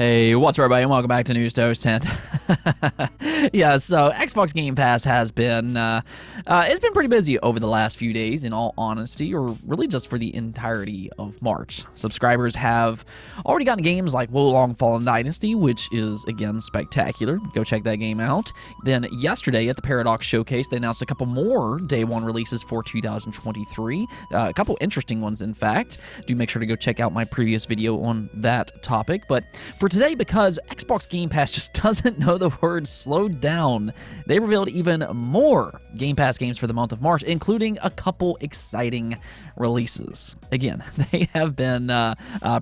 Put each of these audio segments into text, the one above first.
Hey, what's up, everybody, and welcome back to News Toast. And yeah, so Xbox Game Pass has been, it's been pretty busy over the last few days, in all honesty, or really just for the entirety of March. Subscribers have already gotten games like Wo Long Fallen Dynasty, which is, again, spectacular. Go check that game out. Then yesterday at the Paradox Showcase, they announced a couple more Day 1 releases for 2023. A couple interesting ones, in fact. Do make sure to go check out my previous video on that topic. But for today, because Xbox Game Pass just doesn't know the word slow down, they revealed even more Game Pass games for the month of March, including a couple exciting releases. Again, they have been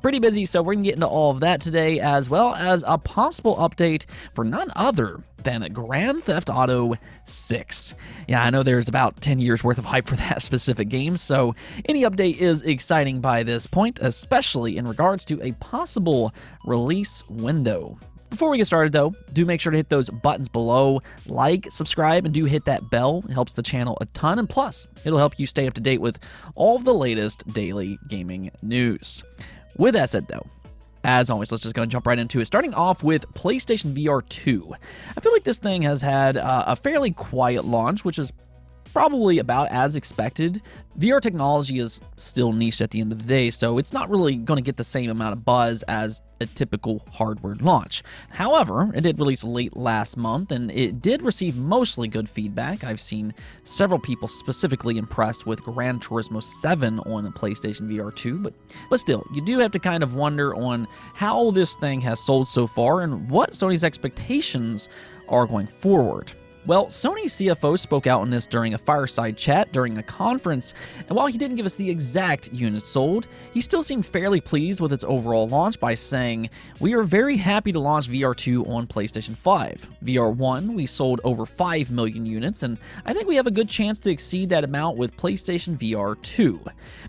pretty busy, so we're going to get into all of that today, as well as a possible update for none other than Grand Theft Auto 6. Yeah, I know there's about 10 years worth of hype for that specific game, so any update is exciting by this point, especially in regards to a possible release window. Before we get started, though, do make sure to hit those buttons below, like, subscribe, and do hit that bell. It helps the channel a ton, and plus, it'll help you stay up to date with all of the latest daily gaming news. With that said, though, as always, let's just go and jump right into it. Starting off with PlayStation VR 2. I feel like this thing has had a fairly quiet launch, which is probably about as expected. VR technology is still niche at the end of the day, so it's not really going to get the same amount of buzz as a typical hardware launch. However, it did release late last month, and it did receive mostly good feedback. I've seen several people specifically impressed with Gran Turismo 7 on PlayStation VR 2, but still, you do have to kind of wonder on how this thing has sold so far and what Sony's expectations are going forward. Well, Sony's CFO spoke out on this during a fireside chat during a conference, and while he didn't give us the exact units sold, he still seemed fairly pleased with its overall launch by saying, "We are very happy to launch VR 2 on PlayStation 5. VR 1, we sold over 5 million units, and I think we have a good chance to exceed that amount with PlayStation VR 2.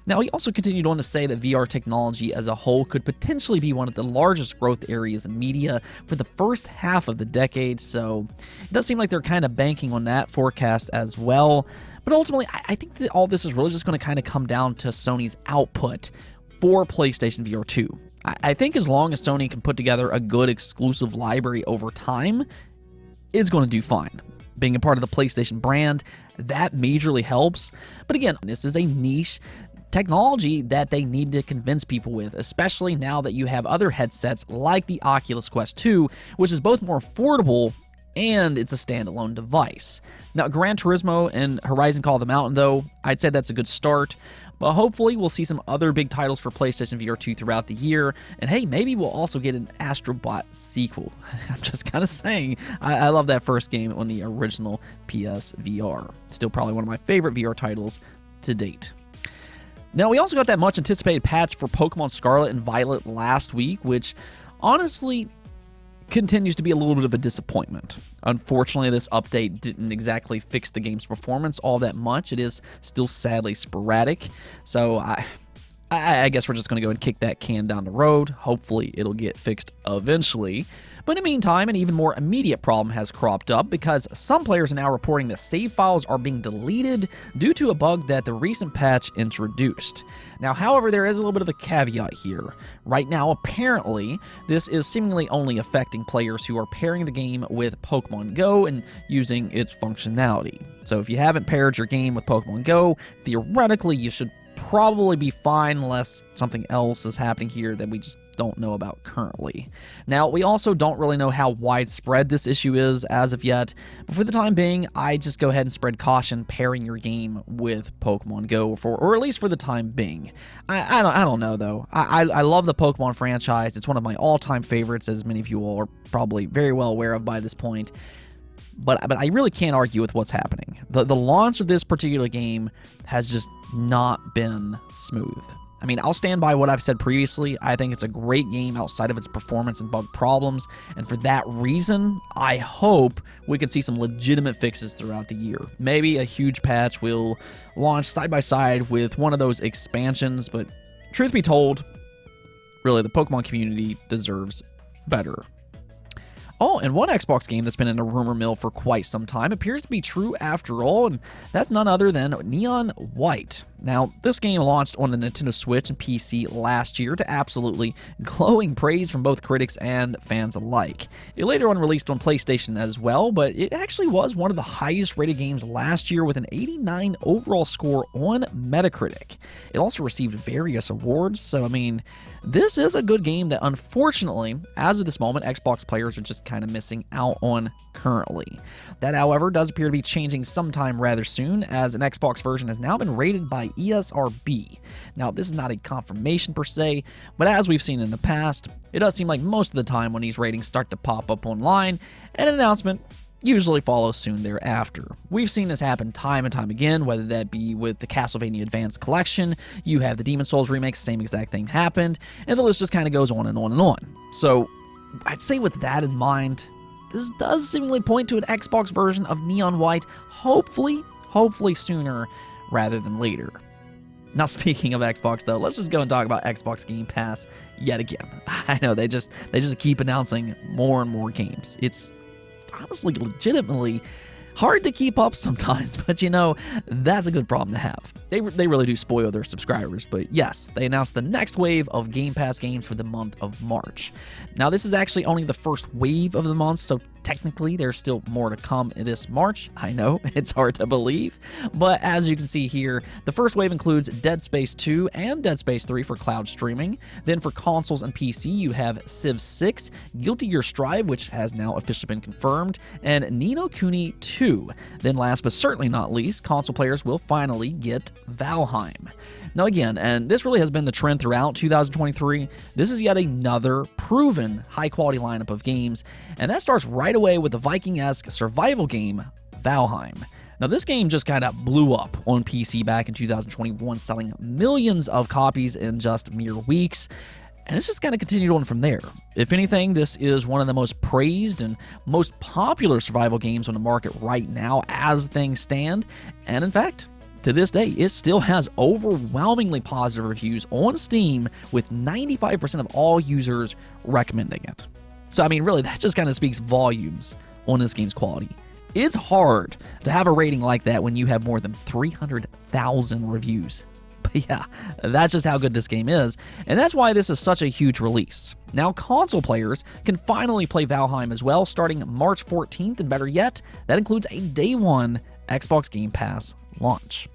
Now, he also continued on to say that VR technology as a whole could potentially be one of the largest growth areas in media for the first half of the decade, so it does seem like they're kind of banking on that forecast as well. But ultimately, I think that all this is really just going to kind of come down to Sony's output for PlayStation VR 2. I think as long as Sony can put together a good exclusive library over time, it's going to do fine. Being a part of the PlayStation brand, that majorly helps. But again, this is a niche technology that they need to convince people with, especially now that you have other headsets like the Oculus Quest 2, which is both more affordable and it's a standalone device. Now, Gran Turismo and Horizon Call of the Mountain, though, I'd say that's a good start, but hopefully we'll see some other big titles for PlayStation VR 2 throughout the year, and hey, maybe we'll also get an Astro Bot sequel. I'm just kind of saying, I love that first game on the original PSVR. Still probably one of my favorite VR titles to date. Now, we also got that much anticipated patch for Pokemon Scarlet and Violet last week, which honestly continues to be a little bit of a disappointment. Unfortunately, this update didn't exactly fix the game's performance all that much. It is still sadly sporadic, so I guess we're just going to go and kick that can down the road. Hopefully, it'll get fixed eventually. But in the meantime, an even more immediate problem has cropped up because some players are now reporting that save files are being deleted due to a bug that the recent patch introduced. Now, however, there is a little bit of a caveat here. Right now, apparently, this is seemingly only affecting players who are pairing the game with Pokemon Go and using its functionality. So if you haven't paired your game with Pokemon Go, theoretically, you should probably be fine unless something else is happening here that we just don't know about currently. Now, we also don't really know how widespread this issue is as of yet, but for the time being, I just go ahead and spread caution pairing your game with Pokemon Go, or at least for the time being. I don't know, though. I love the Pokemon franchise. It's one of my all-time favorites, as many of you all are probably very well aware of by this point. But I really can't argue with what's happening. The launch of this particular game has just not been smooth. I mean, I'll stand by what I've said previously. I think it's a great game outside of its performance and bug problems, and for that reason, I hope we can see some legitimate fixes throughout the year. Maybe a huge patch will launch side by side with one of those expansions, but truth be told, really, the Pokemon community deserves better. Oh, and one Xbox game that's been in a rumor mill for quite some time appears to be true after all, and that's none other than Neon White. Now, this game launched on the Nintendo Switch and PC last year to absolutely glowing praise from both critics and fans alike. It later on released on PlayStation as well, but it actually was one of the highest rated games last year with an 89 overall score on Metacritic. It also received various awards, so I mean, this is a good game that unfortunately, as of this moment, Xbox players are just kind of missing out on currently. That, however, does appear to be changing sometime rather soon, as an Xbox version has now been rated by ESRB. Now, this is not a confirmation per se, but as we've seen in the past, it does seem like most of the time when these ratings start to pop up online, an announcement usually follows soon thereafter. We've seen this happen time and time again, whether that be with the Castlevania Advanced Collection, you have the Demon Souls remakes, the same exact thing happened, and the list just kind of goes on and on and on. So, I'd say with that in mind, this does seemingly point to an Xbox version of Neon White, hopefully sooner rather than later. Now, speaking of Xbox, though, let's just go and talk about Xbox Game Pass yet again. I know, they just keep announcing more and more games. It's honestly, legitimately hard to keep up sometimes, but you know, that's a good problem to have. They really do spoil their subscribers, but yes, they announced the next wave of Game Pass games for the month of March. Now, this is actually only the first wave of the month, so technically there's still more to come this March. I know, it's hard to believe, but as you can see here, the first wave includes Dead Space 2 and Dead Space 3 for cloud streaming. Then for consoles and PC, you have Civ 6, Guilty Gear Strive, which has now officially been confirmed, and Ni no Kuni 2. Then last but certainly not least, console players will finally get Valheim. Now again, and this really has been the trend throughout 2023, this is yet another proven high-quality lineup of games, and that starts right away with the Viking-esque survival game, Valheim. Now, this game just kind of blew up on PC back in 2021, selling millions of copies in just mere weeks, and it's just kind of continued on from there. If anything, this is one of the most praised and most popular survival games on the market right now as things stand, and in fact, to this day, it still has overwhelmingly positive reviews on Steam, with 95% of all users recommending it. So, I mean, really, that just kind of speaks volumes on this game's quality. It's hard to have a rating like that when you have more than 300,000 reviews. But yeah, that's just how good this game is, and that's why this is such a huge release. Now, console players can finally play Valheim as well, starting March 14th, and better yet, that includes a day one Xbox Game Pass launch.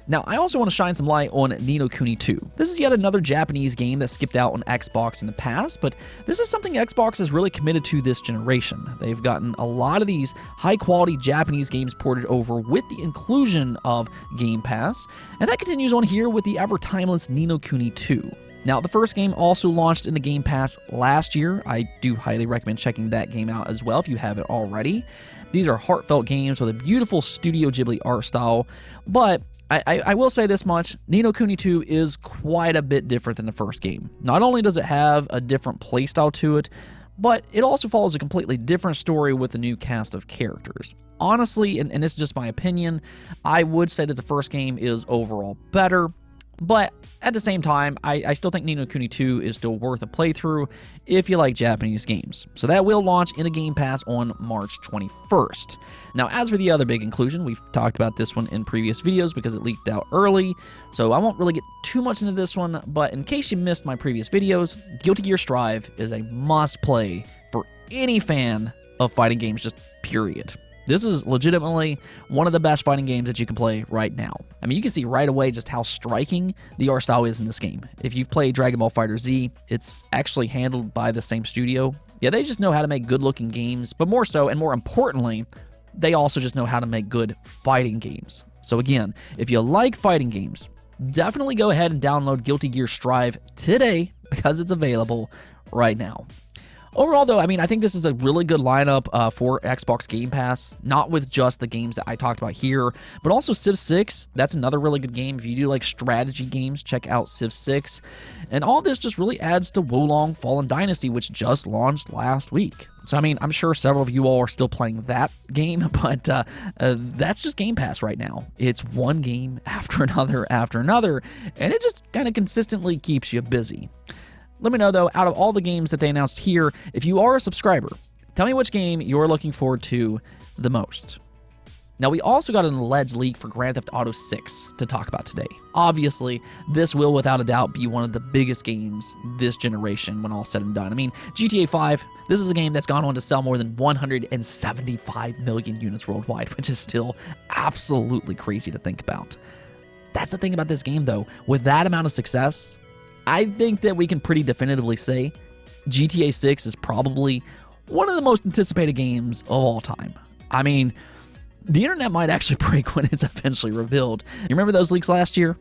Now, I also want to shine some light on Ni no Kuni 2. This is yet another Japanese game that skipped out on Xbox in the past, but this is something Xbox is really committed to this generation. They've gotten a lot of these high-quality Japanese games ported over with the inclusion of Game Pass, and that continues on here with the ever-timeless Ni no Kuni 2. Now, the first game also launched in the Game Pass last year. I do highly recommend checking that game out as well if you haven't already. These are heartfelt games with a beautiful Studio Ghibli art style, but I will say this much, Ni no Kuni 2 is quite a bit different than the first game. Not only does it have a different playstyle to it, but it also follows a completely different story with a new cast of characters. Honestly, and this is just my opinion, I would say that the first game is overall better, but at the same time, I still think Ni no Kuni 2 is still worth a playthrough if you like Japanese games. So that will launch in a Game Pass on March 21st. Now, as for the other big inclusion, we've talked about this one in previous videos because it leaked out early, so I won't really get too much into this one, but in case you missed my previous videos, Guilty Gear Strive is a must-play for any fan of fighting games, just period. This is legitimately one of the best fighting games that you can play right now. I mean, you can see right away just how striking the art style is in this game. If you've played Dragon Ball FighterZ, it's actually handled by the same studio. Yeah, they just know how to make good-looking games, but more so, and more importantly, they also just know how to make good fighting games. So again, if you like fighting games, definitely go ahead and download Guilty Gear Strive today because it's available right now. Overall, though, I mean, I think this is a really good lineup for Xbox Game Pass, not with just the games that I talked about here, but also Civ 6. That's another really good game. If you do like strategy games, check out Civ 6. And all this just really adds to Wolong Fallen Dynasty, which just launched last week. So, I mean, I'm sure several of you all are still playing that game, but that's just Game Pass right now. It's one game after another, and it just kind of consistently keeps you busy. Let me know, though, out of all the games that they announced here, if you are a subscriber, tell me which game you're looking forward to the most. Now, we also got an alleged leak for Grand Theft Auto 6 to talk about today. Obviously, this will without a doubt be one of the biggest games this generation when all said and done. I mean, GTA 5, this is a game that's gone on to sell more than 175 million units worldwide, which is still absolutely crazy to think about. That's the thing about this game, though. With that amount of success, I think that we can pretty definitively say GTA 6 is probably one of the most anticipated games of all time. I mean, the internet might actually break when it's eventually revealed. You remember those leaks last year?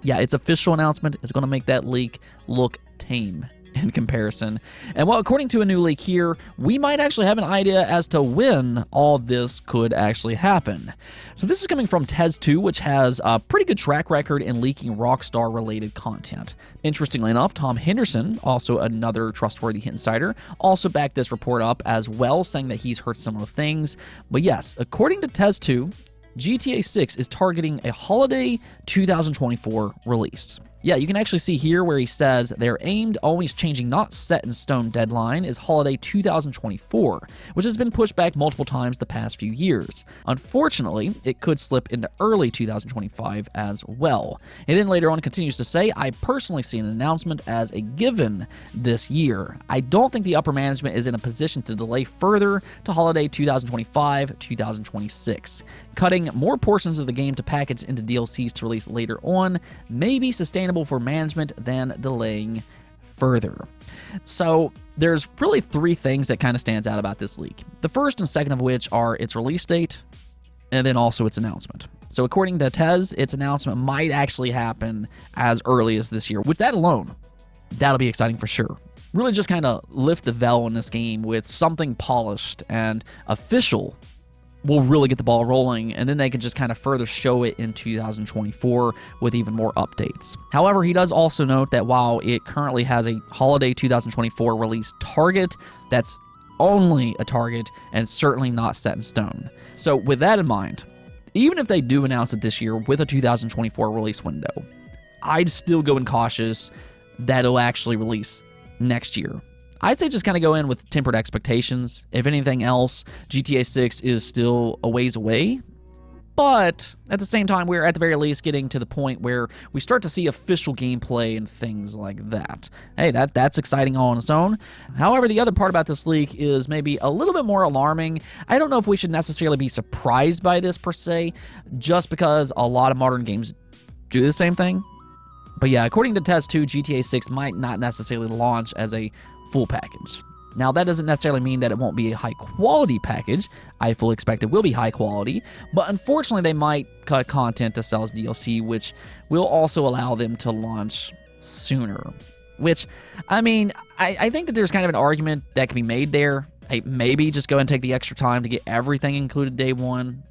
Yeah, its official announcement is going to make that leak look tame in comparison. And well, according to a new leak here, we might actually have an idea as to when all this could actually happen. So this is coming from Tez2, which has a pretty good track record in leaking Rockstar-related content. Interestingly enough, Tom Henderson, also another trustworthy insider, also backed this report up as well, saying that he's heard similar things. But yes, according to Tez2, GTA 6 is targeting a holiday 2024 release. Yeah, you can actually see here where he says their aimed, always changing, not set in stone deadline is holiday 2024, which has been pushed back multiple times the past few years. Unfortunately, it could slip into early 2025 as well. And then later on continues to say, I personally see an announcement as a given this year. I don't think the upper management is in a position to delay further to holiday 2025-2026. Cutting more portions of the game to package into DLCs to release later on may be sustainable for management than delaying further. So there's really three things that kind of stands out about this leak. The first and second of which are its release date and then also its announcement. So according to Tez, its announcement might actually happen as early as this year, which that alone, that'll be exciting for sure. Really just kind of lift the veil in this game with something polished and official will really get the ball rolling, and then they can just kind of further show it in 2024 with even more updates. However, he does also note that while it currently has a holiday 2024 release target, that's only a target and certainly not set in stone. So with that in mind, even if they do announce it this year with a 2024 release window, I'd still go in cautious that it'll actually release next year. I'd say just kind of go in with tempered expectations. If anything else, GTA 6 is still a ways away. But at the same time, we're at the very least getting to the point where we start to see official gameplay and things like that. Hey, that's exciting all on its own. However, the other part about this leak is maybe a little bit more alarming. I don't know if we should necessarily be surprised by this per se, just because a lot of modern games do the same thing. But yeah, according to Tez2, GTA 6 might not necessarily launch as a full package. Now, that doesn't necessarily mean that it won't be a high-quality package. I fully expect it will be high quality, but unfortunately, they might cut content to sell as DLC, which will also allow them to launch sooner. Which, I mean, I think that there's kind of an argument that can be made there. Hey, maybe just go and take the extra time to get everything included day one.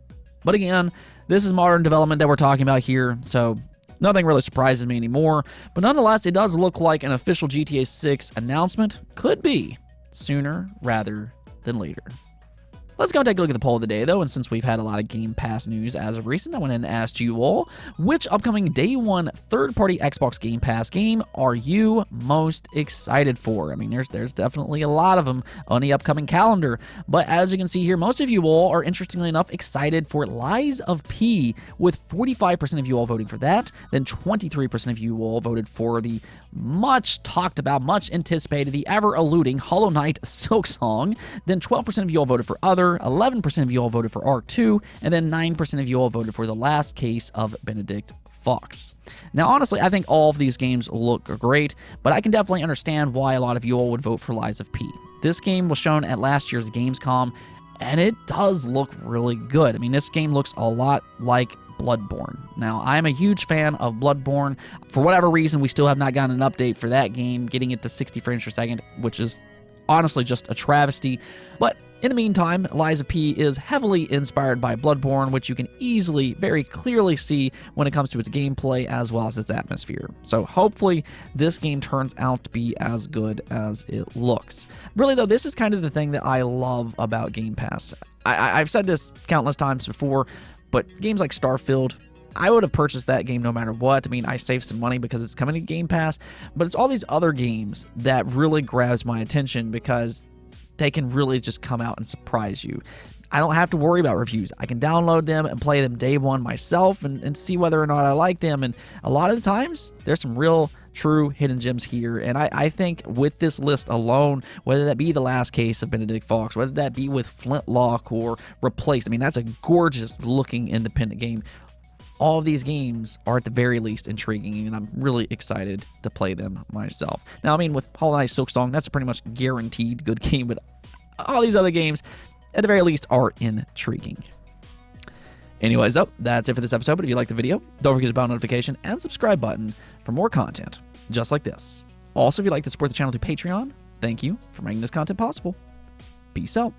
But again, this is modern development that we're talking about here, so nothing really surprises me anymore, but nonetheless, it does look like an official GTA 6 announcement could be sooner rather than later. Let's go and take a look at the poll of the day, though, and since we've had a lot of Game Pass news as of recent, I went in and asked you all, which upcoming Day 1 third-party Xbox Game Pass game are you most excited for? I mean, there's definitely a lot of them on the upcoming calendar, but as you can see here, most of you all are, interestingly enough, excited for Lies of P, with 45% of you all voting for that, then 23% of you all voted for the much talked about, much anticipated, the ever-eluding Hollow Knight Silksong, then 12% of you all voted for Other, 11% of you all voted for Ark 2, and then 9% of you all voted for The Last Case of Benedict Fox. Now, honestly, I think all of these games look great, but I can definitely understand why a lot of you all would vote for Lies of P. This game was shown at last year's Gamescom, and it does look really good. I mean, this game looks a lot like Bloodborne. Now, I'm a huge fan of Bloodborne. For whatever reason, we still have not gotten an update for that game, getting it to 60 frames per second, which is honestly just a travesty. But in the meantime, Lies of P is heavily inspired by Bloodborne, which you can easily, very clearly see when it comes to its gameplay as well as its atmosphere. So hopefully this game turns out to be as good as it looks. Really though, this is kind of the thing that I love about Game Pass. I've said this countless times before, but games like Starfield, I would have purchased that game no matter what. I mean, I saved some money because it's coming to Game Pass, but it's all these other games that really grabs my attention because they can really just come out and surprise you. I don't have to worry about reviews. I can download them and play them day one myself and see whether or not I like them. And a lot of the times, there's some real, true hidden gems here. And I think with this list alone, whether that be The Last Case of Benedict Fox, whether that be with Flintlock or Replaced, I mean, that's a gorgeous looking independent game. All of these games are at the very least intriguing, and I'm really excited to play them myself. Now, I mean, with Hollow Knight Silksong, that's a pretty much guaranteed good game, but all these other games, at the very least, are intriguing. Anyways, though, that's it for this episode, but if you liked the video, don't forget to bell notification and subscribe button for more content just like this. Also, if you'd like to support the channel through Patreon, thank you for making this content possible. Peace out.